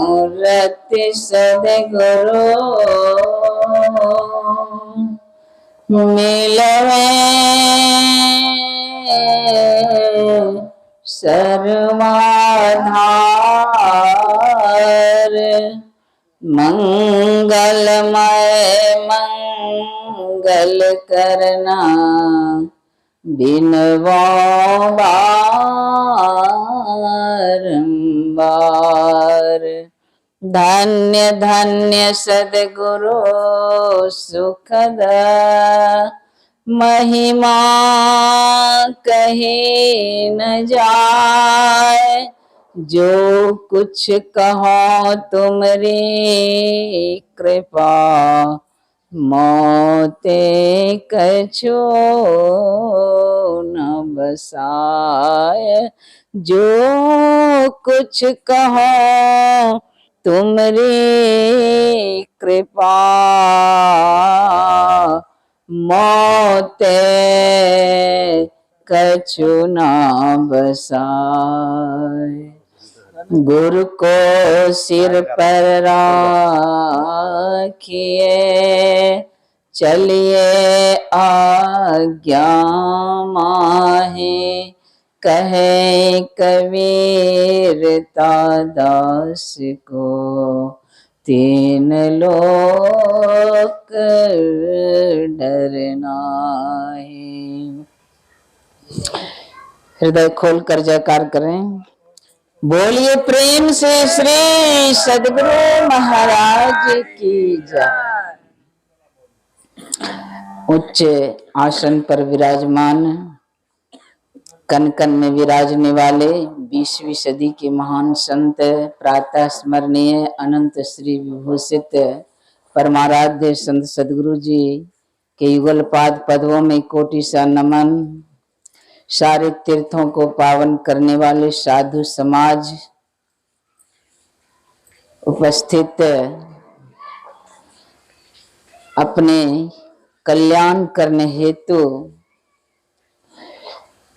मूर्ति सद्गुरु मिलवे सर्वाधार मंगलमय मंगल करना बिनवा बारंबार। धन्य धन्य सद्गुरु सुखद महिमा कहे न जाए। जो कुछ कहो तुमरी कृपा मोते कछो न बसाए। जो कुछ कहो तुमरी कृपा मोते कछु न बसाए। गुरु को सिर पर राखिए चलिए आज्ञा माहे। कहे कबीर दास को तीन लोक डरना है। हृदय खोलकर जयकार करें। बोलिए प्रेम से श्री सद्गुरु महाराज की जय। उच्च आसन पर विराजमान कन कन में विराजने वाले 20वीं सदी के महान संत प्रातः स्मरणीय अनंत श्री विभूषित परमाराध्य संत सद्गुरु जी के युगल पाद पदों में कोटि सा नमन। सारे तीर्थों को पावन करने वाले साधु समाज, उपस्थित अपने कल्याण करने हेतु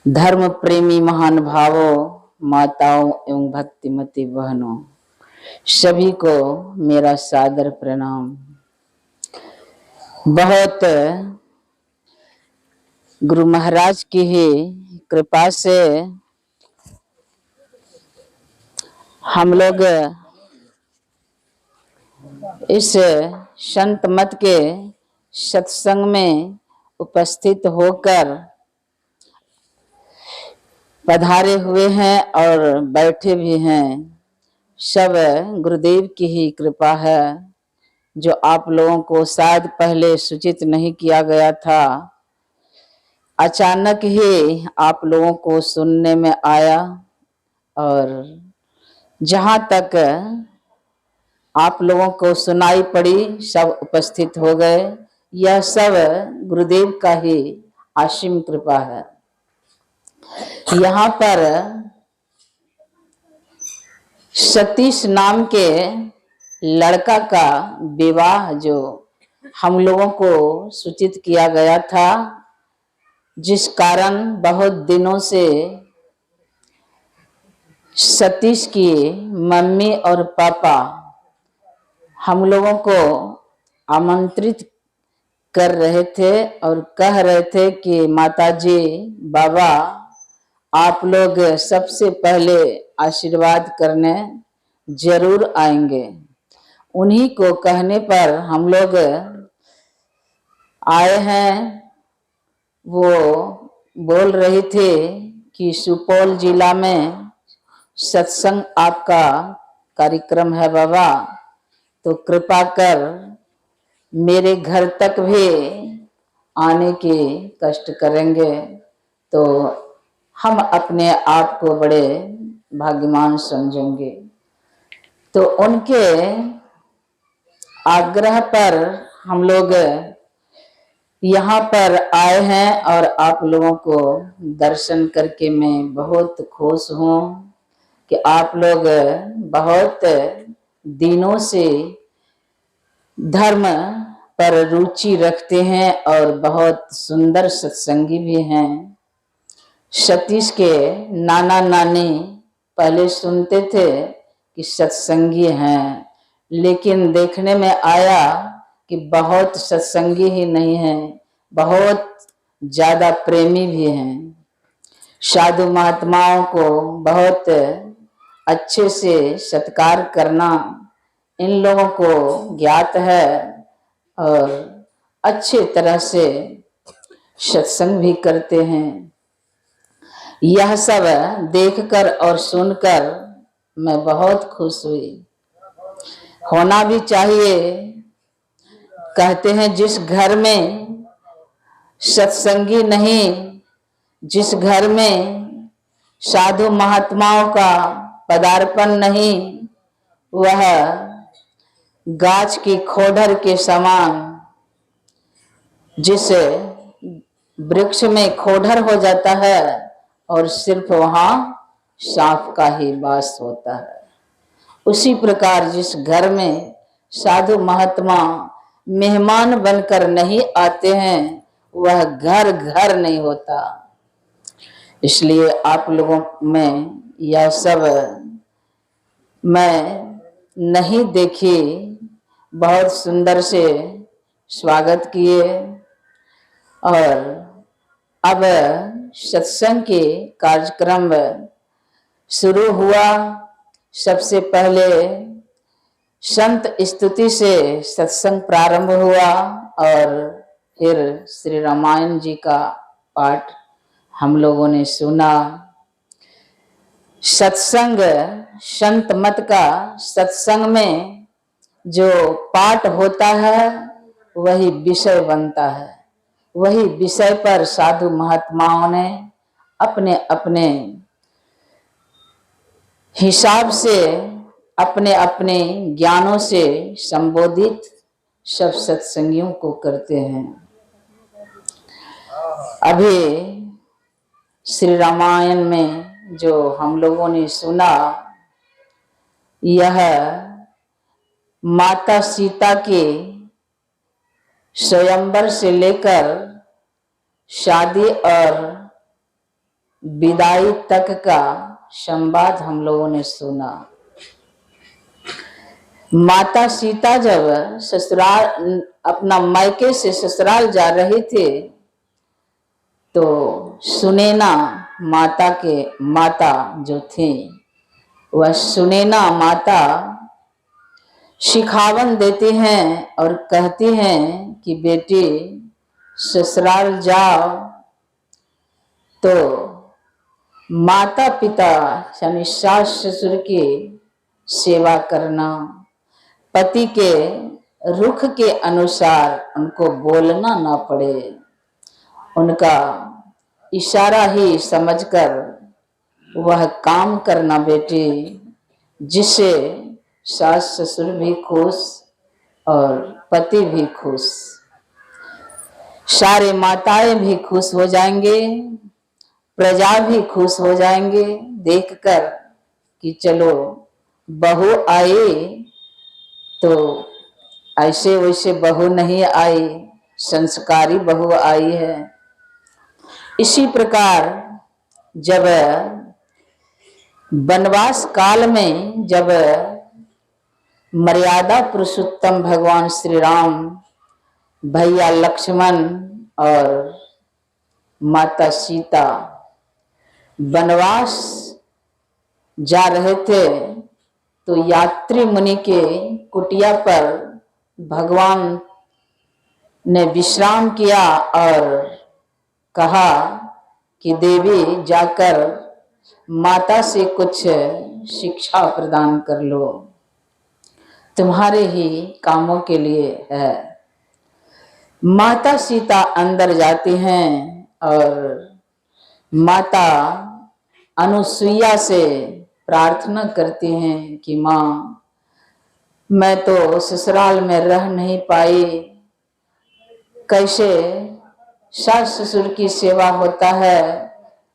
धर्म प्रेमी महान भावों, माताओं एवं भक्तिमती बहनों, सभी को मेरा सादर प्रणाम। बहुत गुरु महाराज की ही कृपा से हम लोग इस संत मत के सत्संग में उपस्थित होकर पधारे हुए हैं और बैठे भी हैं। सब गुरुदेव की ही कृपा है, जो आप लोगों को शायद पहले सूचित नहीं किया गया था। अचानक ही आप लोगों को सुनने में आया और जहाँ तक आप लोगों को सुनाई पड़ी सब उपस्थित हो गए। यह सब गुरुदेव का ही असीम कृपा है। यहाँ पर सतीश नाम के लड़का का विवाह जो हम लोगों को सूचित किया गया था, जिस कारण बहुत दिनों से सतीश की मम्मी और पापा हम लोगों को आमंत्रित कर रहे थे और कह रहे थे कि माताजी, बाबा, आप लोग सबसे पहले आशीर्वाद करने जरूर आएंगे। उन्हीं को कहने पर हम लोग आए हैं। वो बोल रही थी कि सुपौल जिला में सत्संग आपका कार्यक्रम है बाबा, तो कृपा कर मेरे घर तक भी आने की कष्ट करेंगे तो हम अपने आप को बड़े भाग्यवान समझेंगे। तो उनके आग्रह पर हम लोग यहाँ पर आए हैं और आप लोगों को दर्शन करके मैं बहुत खुश हूँ कि आप लोग बहुत दिनों से धर्म पर रुचि रखते हैं और बहुत सुंदर सत्संगी भी हैं। सतीश के नाना नानी पहले सुनते थे कि सत्संगी हैं, लेकिन देखने में आया कि बहुत सत्संगी ही नहीं है, बहुत ज्यादा प्रेमी भी हैं। साधु महात्माओं को बहुत अच्छे से सत्कार करना इन लोगों को ज्ञात है और अच्छे तरह से सत्संग भी करते हैं। यह सब देखकर और सुनकर मैं बहुत खुश हुई। होना भी चाहिए। कहते हैं जिस घर में सत्संगी नहीं, जिस घर में साधु महात्माओं का पदार्पण नहीं, वह गाछ की खोडर के समान, जिस वृक्ष में खोडर हो जाता है और सिर्फ वहां सांप का ही वास होता है, उसी प्रकार जिस घर में साधु महात्मा मेहमान बनकर नहीं आते हैं, वह घर घर नहीं होता। इसलिए आप लोगों में यह सब मैं नहीं देखी, बहुत सुंदर से स्वागत किए। और अब सत्संग के कार्यक्रम शुरू हुआ। सबसे पहले संत स्तुति से सत्संग प्रारंभ हुआ और फिर श्री रामायण जी का पाठ हम लोगों ने सुना। सत्संग संत मत का सत्संग में जो पाठ होता है वही विषय बनता है। वही विषय पर साधु महात्माओं ने अपने अपने हिसाब से अपने अपने ज्ञानों से संबोधित सब सत्संगियों को करते हैं। अभी श्री रामायण में जो हम लोगों ने सुना, यह माता सीता के स्वयंवर से लेकर शादी और विदाई तक का संवाद हम लोगों ने सुना। माता सीता जब ससुराल अपना मायके से ससुराल जा रहे थे तो सुनैना माता जो थी, वह सुनैना माता शिखावन देती हैं और कहती हैं कि बेटी ससुराल जाओ तो माता पिता यानी सास ससुर की सेवा करना, पति के रुख के अनुसार उनको बोलना ना पड़े, उनका इशारा ही समझकर वह काम करना बेटी, जिससे सास ससुर भी खुश और पति भी खुश, सारे माताएं भी खुश हो जाएंगे, प्रजा भी खुश हो जाएंगे देखकर कि चलो बहू आई तो ऐसे वैसे बहू नहीं आई, संस्कारी बहू आई है। इसी प्रकार जब वनवास काल में जब मर्यादा पुरुषोत्तम भगवान श्री राम भैया लक्ष्मण और माता सीता वनवास जा रहे थे तो यात्री मुनि के कुटिया पर भगवान ने विश्राम किया और कहा कि देवी जाकर माता से कुछ शिक्षा प्रदान कर लो, तुम्हारे ही कामों के लिए है। माता सीता अंदर जाती हैं और माता अनुसुईया से प्रार्थना करती हैं कि माँ, मैं तो ससुराल में रह नहीं पाई, कैसे सास ससुर की सेवा होता है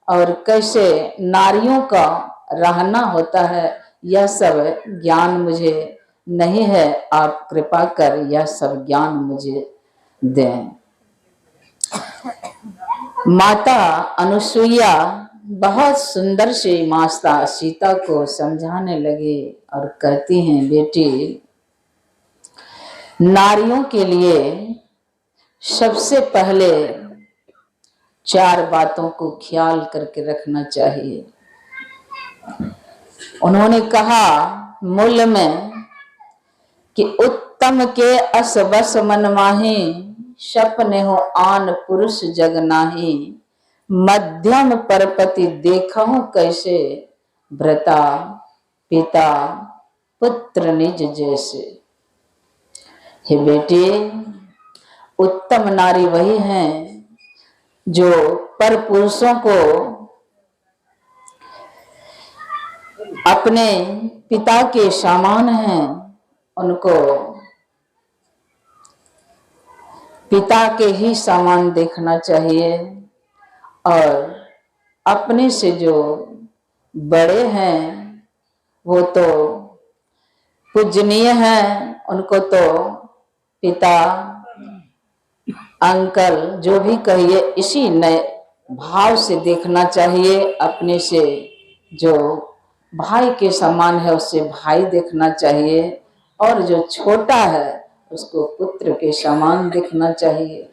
और कैसे नारियों का रहना होता है, यह सब ज्ञान मुझे नहीं है, आप कृपा कर यह सब ज्ञान मुझे दें। माता अनुसुईया बहुत सुंदर से माता सीता को समझाने लगे और कहती हैं, बेटी, नारियों के लिए सबसे पहले 4 बातों को ख्याल करके रखना चाहिए। उन्होंने कहा मूल में कि उत्तम के अस बस मन माही, सपने हो आन पुरुष जग नाही, मध्यम परपति देखहु कैसे, भ्रता पिता पुत्र निज जैसे। हे बेटे, उत्तम नारी वही हैं जो पर पुरुषों को अपने पिता के समान हैं, उनको पिता के ही समान देखना चाहिए, और अपने से जो बड़े हैं वो तो पूजनीय हैं, उनको तो पिता अंकल जो भी कहिए इसी नए भाव से देखना चाहिए। अपने से जो भाई के समान है उससे भाई देखना चाहिए, और जो छोटा है उसको पुत्र के समान देखना चाहिए।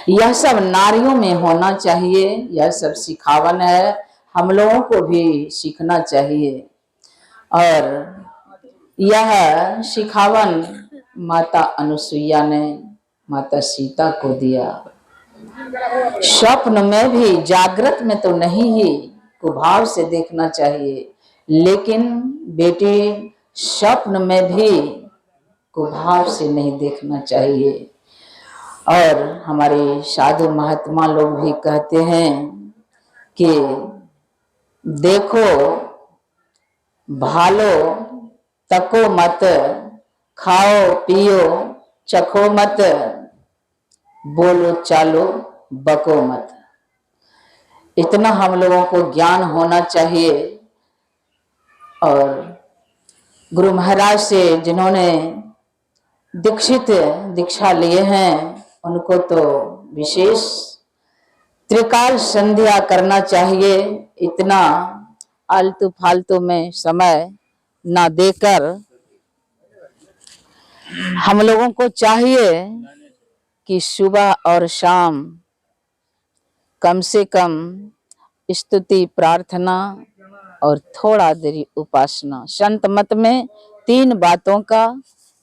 यह सब नारियों में होना चाहिए, यह सब सिखावन है, हम लोगों को भी सीखना चाहिए। और यह सिखावन माता अनुसुईया ने माता सीता को दिया। स्वप्न में भी, जागृत में तो नहीं ही कुभाव से देखना चाहिए, लेकिन बेटी स्वप्न में भी कुभाव से नहीं देखना चाहिए। और हमारे साधु महात्मा लोग भी कहते हैं कि देखो भालो तको मत, खाओ पियो चखो मत, बोलो चालो बको मत। इतना हम लोगों को ज्ञान होना चाहिए। और गुरु महाराज से जिन्होंने दीक्षा लिए हैं उनको तो विशेष त्रिकाल संध्या करना चाहिए। इतना आलतू फालतू में समय ना देकर हम लोगों को चाहिए कि सुबह और शाम कम से कम स्तुति प्रार्थना और थोड़ा देरी उपासना। संत मत में 3 बातों का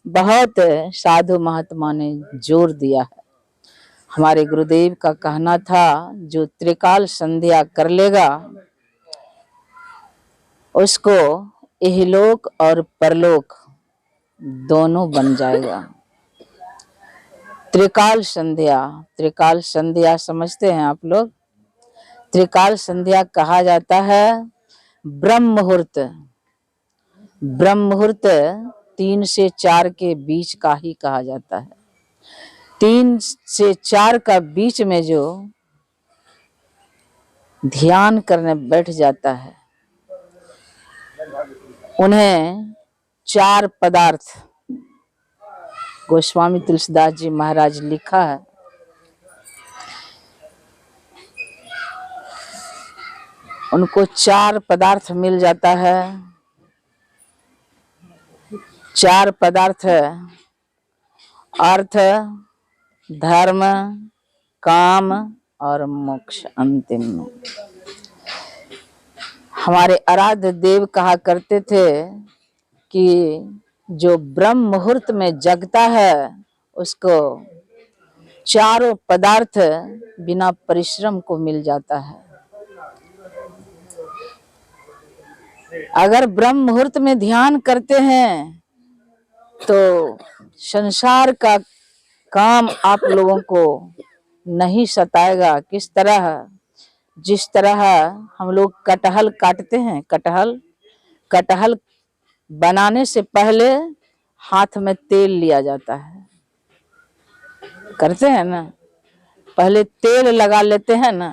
बहुत साधु महात्मा ने जोर दिया है। हमारे गुरुदेव का कहना था, जो त्रिकाल संध्या कर लेगा उसको इहलोक और परलोक दोनों बन जाएगा। त्रिकाल संध्या समझते हैं आप लोग? त्रिकाल संध्या कहा जाता है ब्रह्म मुहूर्त। ब्रह्म मुहूर्त 3 से 4 के बीच का ही कहा जाता है। 3 से 4 का बीच में जो ध्यान करने बैठ जाता है उन्हें 4 पदार्थ, गोस्वामी तुलसीदास जी महाराज लिखा है, उनको 4 पदार्थ मिल जाता है। 4 पदार्थ है अर्थ, धर्म, काम और मोक्ष अंतिम में। हमारे आराध्य देव कहा करते थे कि जो ब्रह्म मुहूर्त में जगता है उसको 4 पदार्थ बिना परिश्रम को मिल जाता है। अगर ब्रह्म मुहूर्त में ध्यान करते हैं तो संसार का काम आप लोगों को नहीं सताएगा। किस तरह? जिस तरह हम लोग कटहल काटते हैं, कटहल बनाने से पहले हाथ में तेल लिया जाता है, करते हैं ना, पहले तेल लगा लेते हैं ना,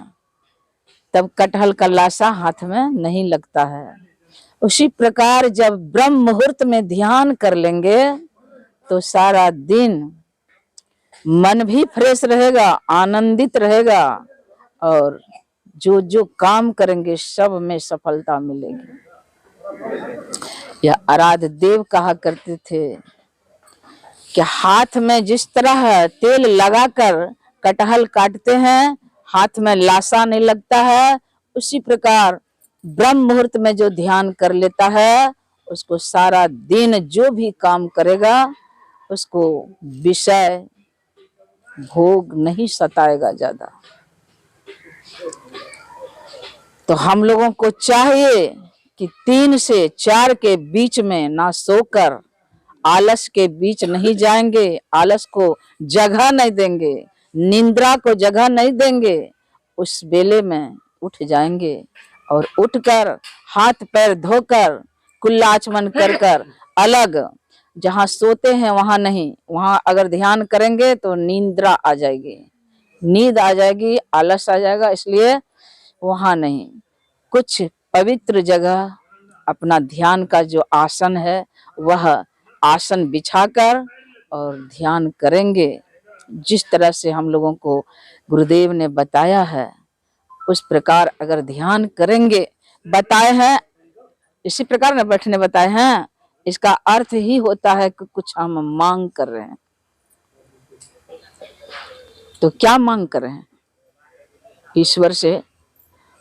तब कटहल का लाशा हाथ में नहीं लगता है। उसी प्रकार जब ब्रह्म मुहूर्त में ध्यान कर लेंगे तो सारा दिन मन भी फ्रेश रहेगा, आनंदित रहेगा, और जो जो काम करेंगे सब में सफलता मिलेगी। यह आराध्य देव कहा करते थे कि हाथ में जिस तरह तेल लगाकर कटहल काटते हैं, हाथ में लाशा नहीं लगता है, उसी प्रकार ब्रह्म मुहूर्त में जो ध्यान कर लेता है उसको सारा दिन जो भी काम करेगा उसको विषय भोग नहीं सताएगा ज्यादा। तो हम लोगों को चाहिए कि 3 से 4 के बीच में ना सोकर आलस के बीच नहीं जाएंगे, आलस को जगह नहीं देंगे, निंद्रा को जगह नहीं देंगे। उस बेले में उठ जाएंगे और उठकर हाथ पैर धोकर कुल्ला आचमन कर कर अलग जहां सोते हैं वहां नहीं, वहां अगर ध्यान करेंगे तो निंद्रा आ जाएगी, नींद आ जाएगी, आलस आ जाएगा, इसलिए वहां नहीं। कुछ पवित्र जगह अपना ध्यान का जो आसन है वह आसन बिछाकर और ध्यान करेंगे। जिस तरह से हम लोगों को गुरुदेव ने बताया है उस प्रकार अगर ध्यान करेंगे, बताए हैं इसी प्रकार ने बैठने बताए हैं, इसका अर्थ ही होता है कि कुछ हम मांग कर रहे हैं। तो क्या मांग कर रहे हैं? ईश्वर से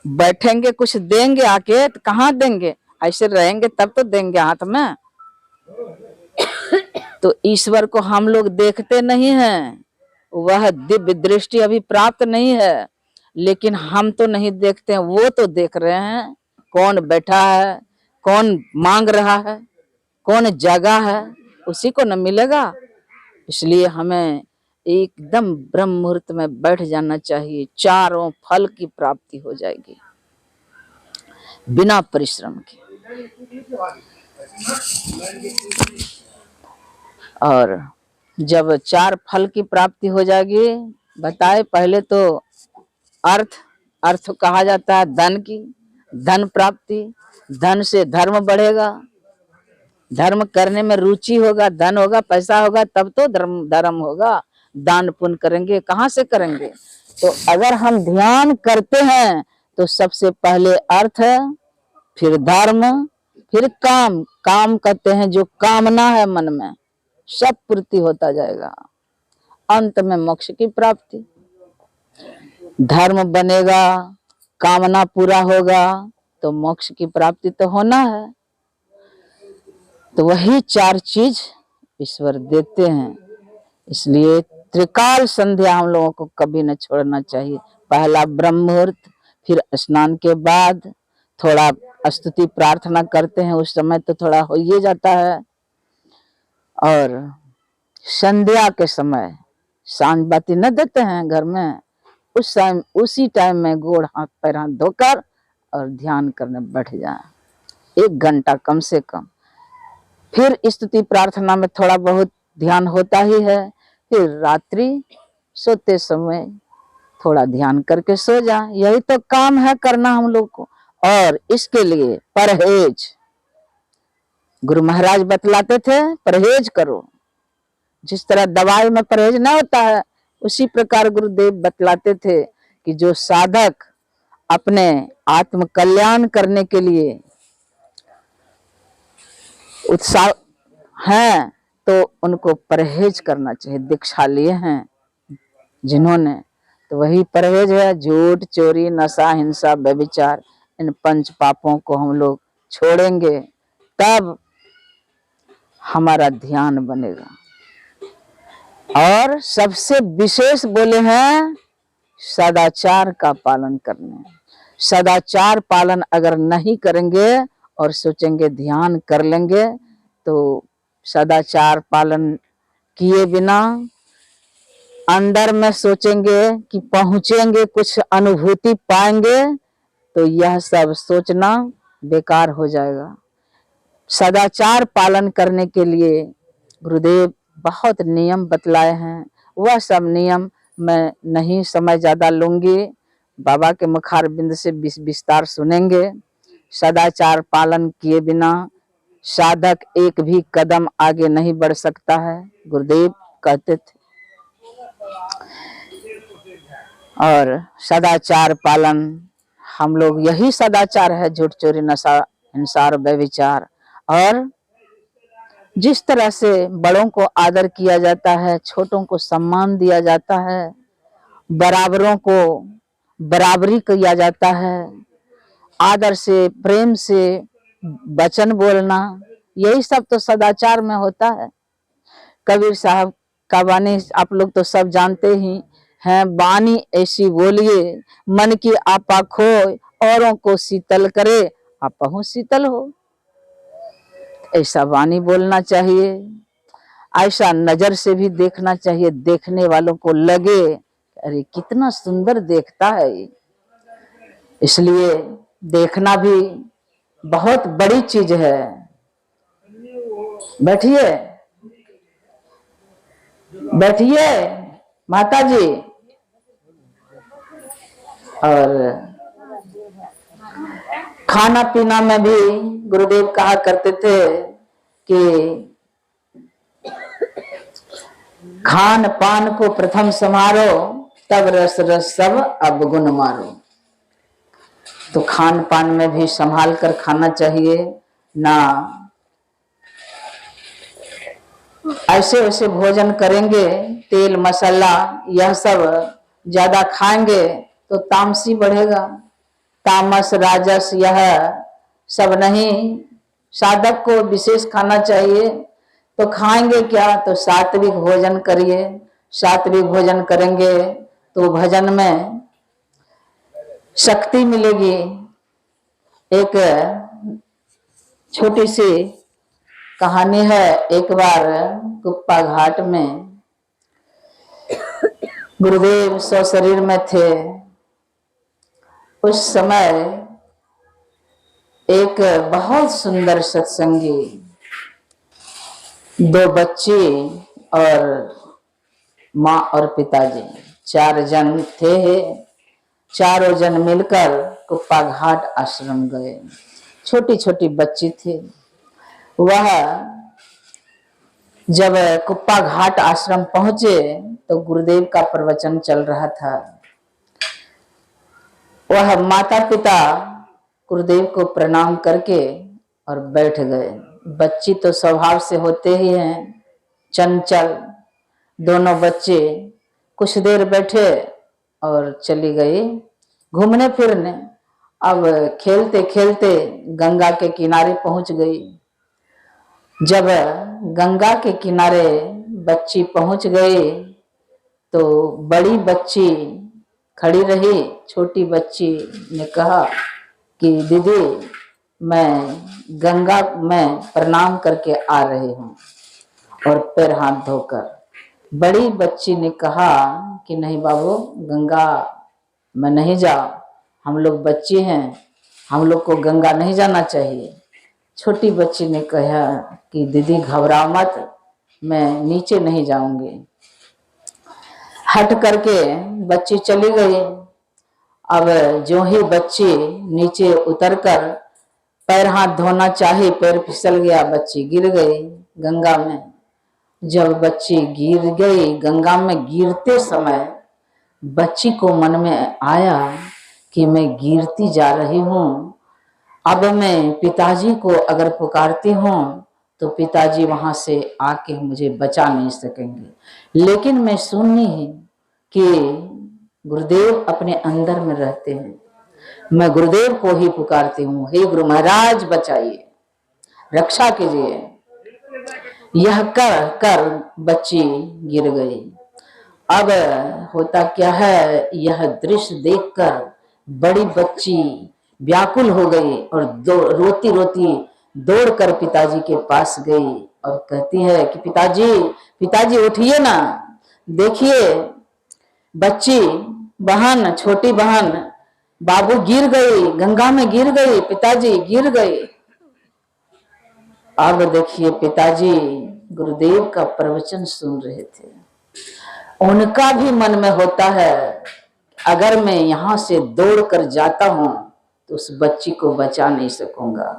बैठेंगे कुछ देंगे आके, तो कहाँ देंगे? ऐसे रहेंगे तब तो देंगे हाथ में। तो ईश्वर को हम लोग देखते नहीं हैं, वह दिव्य दृष्टि अभी प्राप्त नहीं है, लेकिन हम तो नहीं देखते हैं, वो तो देख रहे हैं। कौन बैठा है, कौन मांग रहा है, कौन जगा है, उसी को न मिलेगा। इसलिए हमें एकदम ब्रह्म मुहूर्त में बैठ जाना चाहिए, चारों फल की प्राप्ति हो जाएगी बिना परिश्रम के। और जब 4 फल की प्राप्ति हो जाएगी, बताए पहले तो अर्थ कहा जाता है धन की, धन प्राप्ति, धन से धर्म बढ़ेगा, धर्म करने में रुचि होगा, धन होगा, पैसा होगा, तब तो धर्म होगा। दान पुण्य करेंगे, कहाँ से करेंगे? तो अगर हम ध्यान करते हैं तो सबसे पहले अर्थ, फिर धर्म, फिर काम। काम कहते हैं जो कामना है मन में, सब पूर्ति होता जाएगा, अंत में मोक्ष की प्राप्ति। धर्म बनेगा, कामना पूरा होगा, तो मोक्ष की प्राप्ति तो होना है। तो वही 4 चीज ईश्वर देते हैं। इसलिए त्रिकाल संध्या हम लोगों को कभी न छोड़ना चाहिए। पहला ब्रह्म मुहूर्त, फिर स्नान के बाद थोड़ा स्तुति प्रार्थना करते हैं, उस समय तो थोड़ा हो ही जाता है। और संध्या के समय सांझ बाती न देते हैं घर में, उसी टाइम में गोड़ हाथ पैर हाथ धोकर और ध्यान करने बैठ जाए 1 घंटा कम से कम। फिर स्तुति प्रार्थना में थोड़ा बहुत ध्यान होता ही है। फिर रात्रि सोते समय थोड़ा ध्यान करके सो जाए। यही तो काम है करना हम लोग को। और इसके लिए परहेज, गुरु महाराज बतलाते थे परहेज करो। जिस तरह दवाई में परहेज ना होता है, उसी प्रकार गुरुदेव बतलाते थे कि जो साधक अपने आत्म कल्याण करने के लिए उत्साह हैं तो उनको परहेज करना चाहिए। दीक्षा लिए हैं जिन्होंने, तो वही परहेज है। झूठ, चोरी, नशा, हिंसा, व्यभिचार, इन 5 पापों को हम लोग छोड़ेंगे तब हमारा ध्यान बनेगा। और सबसे विशेष बोले हैं सदाचार का पालन करने। सदाचार पालन अगर नहीं करेंगे और सोचेंगे ध्यान कर लेंगे, तो सदाचार पालन किए बिना अंदर में सोचेंगे कि पहुंचेंगे, कुछ अनुभूति पाएंगे, तो यह सब सोचना बेकार हो जाएगा। सदाचार पालन करने के लिए गुरुदेव बहुत नियम बतलाए हैं। वह सब नियम मैं नहीं समय ज्यादा लूंगी, बाबा के मुखार बिंद से विस्तार सुनेंगे। सदाचार पालन किए बिना साधक एक भी कदम आगे नहीं बढ़ सकता है, गुरुदेव कहते थे। और सदाचार पालन हम लोग यही सदाचार है, झूठ चोरी नशा हिंसा और व्यभिचार। और जिस तरह से बड़ों को आदर किया जाता है, छोटों को सम्मान दिया जाता है, बराबरों को बराबरी किया जाता है, आदर से प्रेम से वचन बोलना, यही सब तो सदाचार में होता है। कबीर साहब का वाणी आप लोग तो सब जानते ही हैं, वाणी ऐसी बोलिए मन की आपा खोए, औरों को शीतल करे आपहु शीतल हो। ऐसा वाणी बोलना चाहिए, ऐसा नजर से भी देखना चाहिए, देखने वालों को लगे अरे कितना सुंदर देखता है ये। इसलिए देखना भी बहुत बड़ी चीज है। बैठिए बैठिए माता जी। और खाना पीना में भी गुरुदेव कहा करते थे कि खान पान को प्रथम समारो, तब रस रस सब अवगुण मारो। तो खान पान में भी संभाल कर खाना चाहिए ना, ऐसे वैसे भोजन करेंगे, तेल मसाला यह सब ज्यादा खाएंगे तो तामसी बढ़ेगा। तामस राजस यह सब नहीं, साधक को विशेष खाना चाहिए। तो खाएंगे क्या, तो सात्विक भोजन करिए। सात्विक भोजन करेंगे तो भजन में शक्ति मिलेगी। एक छोटी सी कहानी है। एक बार कुप्पा घाट में गुरुदेव सशरीर में थे। उस समय एक बहुत सुंदर सत्संगी, दो बच्चे और माँ और पिताजी, 4 जन थे। चारों जन मिलकर कुप्पा घाट आश्रम गए। छोटी छोटी बच्ची थी। वह जब कुप्पा घाट आश्रम पहुंचे तो गुरुदेव का प्रवचन चल रहा था। वह माता पिता गुरुदेव को प्रणाम करके और बैठ गए। बच्ची तो स्वभाव से होते ही हैं चंचल। दोनों बच्चे कुछ देर बैठे और चली गई घूमने फिरने। अब खेलते खेलते गंगा के किनारे पहुंच गई। जब गंगा के किनारे बच्ची पहुंच गई तो बड़ी बच्ची खड़ी रही। छोटी बच्ची ने कहा कि दीदी मैं गंगा में प्रणाम करके आ रही हूँ और पैर हाथ धोकर। बड़ी बच्ची ने कहा कि नहीं बाबू, गंगा में नहीं जाओ, हम लोग बच्चे हैं, हम लोग को गंगा नहीं जाना चाहिए। छोटी बच्ची ने कहा कि दीदी घबराओ मत, मैं नीचे नहीं जाऊंगी। हट करके बच्ची चली गई। अब जो ही बच्ची नीचे उतरकर पैर हाथ धोना चाहे, पैर फिसल गया, बच्ची गिर गई गंगा में। जब बच्ची गिर गई गंगा में, गिरते समय बच्ची को मन में आया कि मैं गिरती जा रही हूँ, अब मैं पिताजी को अगर पुकारती हूँ तो पिताजी वहां से आके मुझे बचा नहीं सकेंगे। लेकिन मैं सुनी है कि गुरुदेव अपने अंदर में रहते हैं, मैं गुरुदेव को ही पुकारती हूँ, हे गुरु महाराज बचाइए, रक्षा कीजिए। यह कर कर बच्ची गिर गई। अब होता क्या है, यह दृश्य देखकर बड़ी बच्ची व्याकुल हो गई और रोती रोती दौड़कर पिताजी के पास गई और कहती है कि पिताजी पिताजी उठिए ना, देखिए बच्ची बहन, छोटी बहन बाबू गिर गई, गंगा में गिर गई, पिताजी गिर गई। अब देखिए पिताजी गुरुदेव का प्रवचन सुन रहे थे। उनका भी मन में होता है अगर मैं यहां से दौड़कर जाता हूं तो उस बच्ची को बचा नहीं सकूंगा।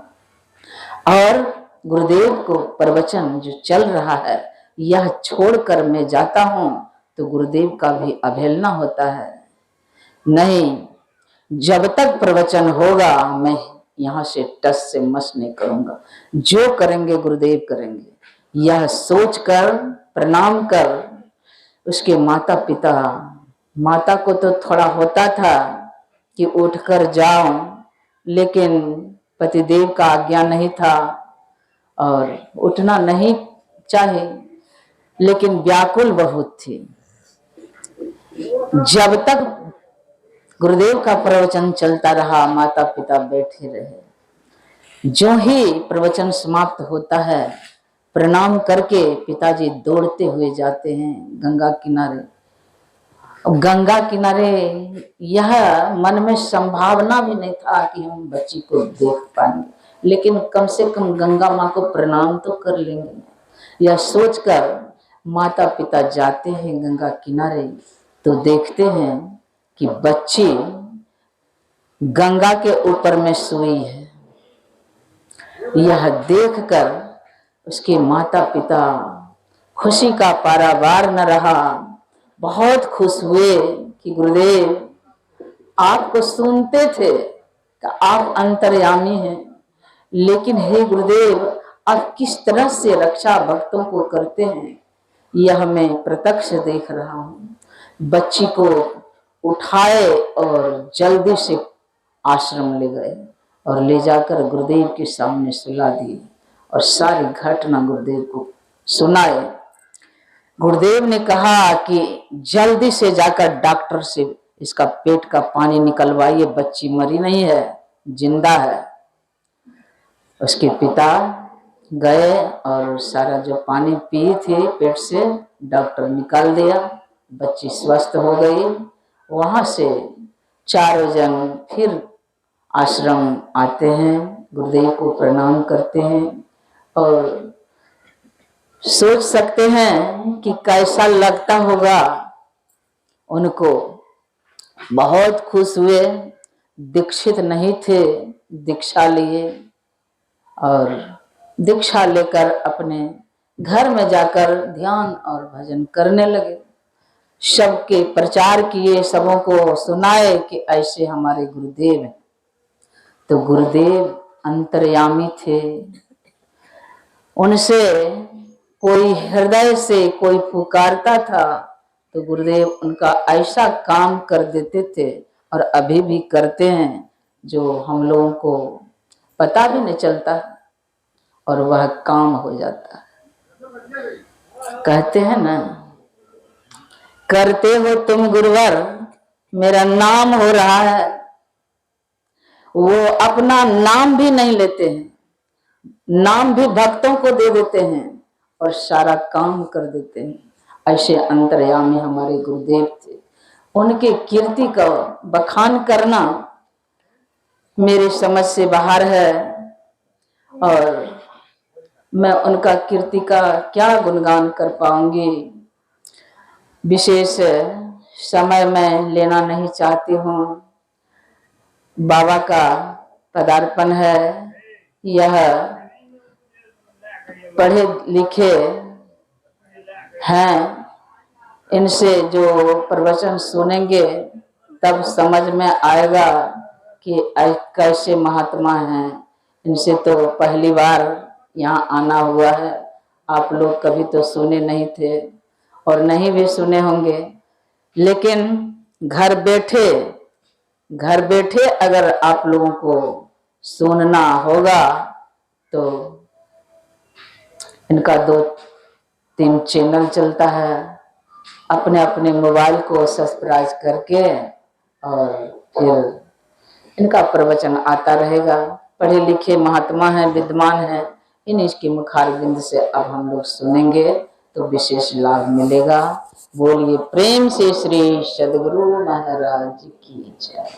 और गुरुदेव को प्रवचन जो चल रहा है यह छोड़कर मैं जाता हूं तो गुरुदेव का भी अवहेलना होता है। नहीं, जब तक प्रवचन होगा मैं यहाँ से टस से मस नहीं करूंगा, जो करेंगे गुरुदेव करेंगे। यह सोचकर प्रणाम कर उसके माता पिता, माता को तो थोड़ा होता था कि उठकर जाओ, लेकिन पतिदेव का आज्ञा नहीं था और उठना नहीं चाहे, लेकिन व्याकुल बहुत थी। जब तक गुरुदेव का प्रवचन चलता रहा माता पिता बैठे रहे। जो ही प्रवचन समाप्त होता है प्रणाम करके पिताजी दौड़ते हुए जाते हैं गंगा किनारे। गंगा किनारे यह मन में संभावना भी नहीं था कि हम बच्ची को देख पाएंगे, लेकिन कम से कम गंगा माँ को प्रणाम तो कर लेंगे। यह सोचकर माता पिता जाते हैं गंगा किनारे तो देखते हैं कि बच्ची गंगा के ऊपर में सोई है। यह देखकर उसके माता पिता खुशी का पारावार न रहा, बहुत खुश हुए कि गुरुदेव आपको सुनते थे कि आप अंतर्यामी हैं, लेकिन हे गुरुदेव आप किस तरह से रक्षा भक्तों को करते हैं यह मैं प्रत्यक्ष देख रहा हूँ। बच्ची को उठाए और जल्दी से आश्रम ले गए और ले जाकर गुरुदेव के सामने सुला दिए और सारी घटना गुरुदेव को सुनाए। गुरुदेव ने कहा कि जल्दी से जाकर डॉक्टर से इसका पेट का पानी निकलवाइए, बच्ची मरी नहीं है, जिंदा है। उसके पिता गए और सारा जो पानी पी थे पेट से डॉक्टर निकाल दिया, बच्ची स्वस्थ हो गई। वहां से चारों जन फिर आश्रम आते हैं, गुरुदेव को प्रणाम करते हैं और सोच सकते हैं कि कैसा लगता होगा उनको। बहुत खुश हुए, दीक्षित नहीं थे, दीक्षा लिए और दीक्षा लेकर अपने घर में जाकर ध्यान और भजन करने लगे। सबके प्रचार किए, सबों को सुनाए कि ऐसे हमारे गुरुदेव हैं। तो गुरुदेव अंतर्यामी थे, उनसे कोई हृदय से कोई पुकारता था तो गुरुदेव उनका ऐसा काम कर देते थे और अभी भी करते हैं जो हम लोगों को पता भी नहीं चलता और वह काम हो जाता है। कहते हैं ना, करते हो तुम गुरुवर मेरा नाम हो रहा है। वो अपना नाम भी नहीं लेते हैं, नाम भी भक्तों को दे देते हैं और सारा काम कर देते हैं। ऐसे अंतर्यामी हमारे गुरुदेव थे। उनके कीर्ति का बखान करना मेरे समझ से बाहर है और मैं उनका कीर्ति का क्या गुणगान कर पाऊंगी। विशेष समय मैं लेना नहीं चाहती हूँ। बाबा का पदार्पण है, यह पढ़े लिखे हैं, इनसे जो प्रवचन सुनेंगे तब समझ में आएगा कि कैसे महात्मा हैं। इनसे तो पहली बार यहाँ आना हुआ है, आप लोग कभी तो सुने नहीं थे और नहीं भी सुने होंगे, लेकिन घर बैठे अगर आप लोगों को सुनना होगा तो इनका 2-3 चैनल चलता है, अपने अपने मोबाइल को सब्सक्राइब करके और फिर इनका प्रवचन आता रहेगा। पढ़े लिखे महात्मा हैं, विद्वान हैं, इनके मुखारबिंद से अब हम लोग सुनेंगे तो विशेष लाभ मिलेगा। बोलिए प्रेम से श्री सद्गुरु महाराज की जय।